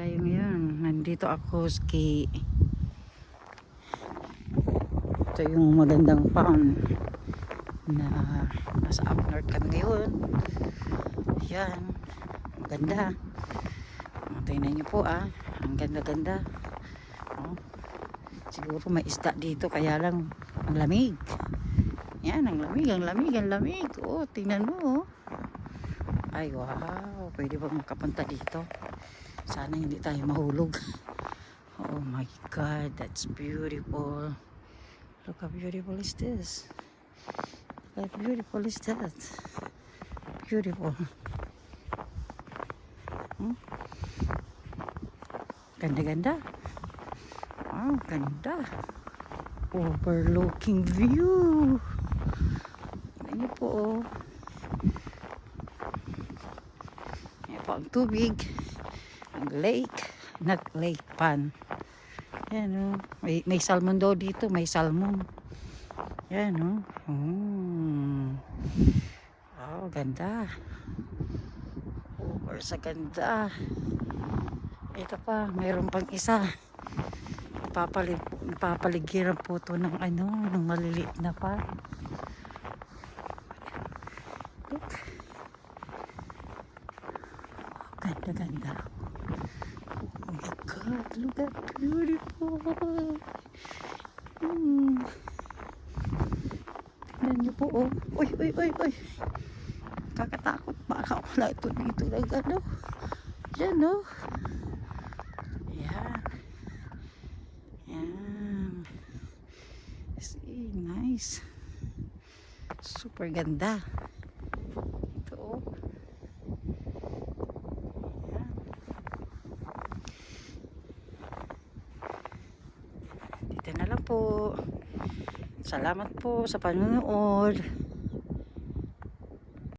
tayo ngayon. Nandito ako ski. Ito yung magandang farm na nasa up north kami ngayon. Yan. Ang ganda. Tingnan nyo po ang ganda-ganda. Oh. Siguro may isda dito kaya lang ang lamig. Yan, ang lamig. Oh, tingnan mo. Oh. Ay, wow. Pwede ba makapunta dito? Sana hindi tayo mahulog. Oh my God, that's beautiful. Look how beautiful is this. How beautiful is that? Beautiful. Ganda-ganda. Wow, ganda. Overlooking view. Tingnan niyo po, oh. Yan po ang tubig. Ang lake. Not lake pan. Yan, oh. May salmon daw dito. May salmon. Yan, oh. Wow, ganda. Over sa ganda. Ito pa, mayroon pang isa. Napapaligiran po ito ng ng maliliit na pa. Look. Ganda. Oh my God, look at beautiful. Tignan niyo po, oh. Uy. Kakatakot. Baka wala ito dito ng Yan, oh. Yan. See, nice. Super ganda. Ito, oh. Yan. Dito na lang po. Salamat po sa panonood.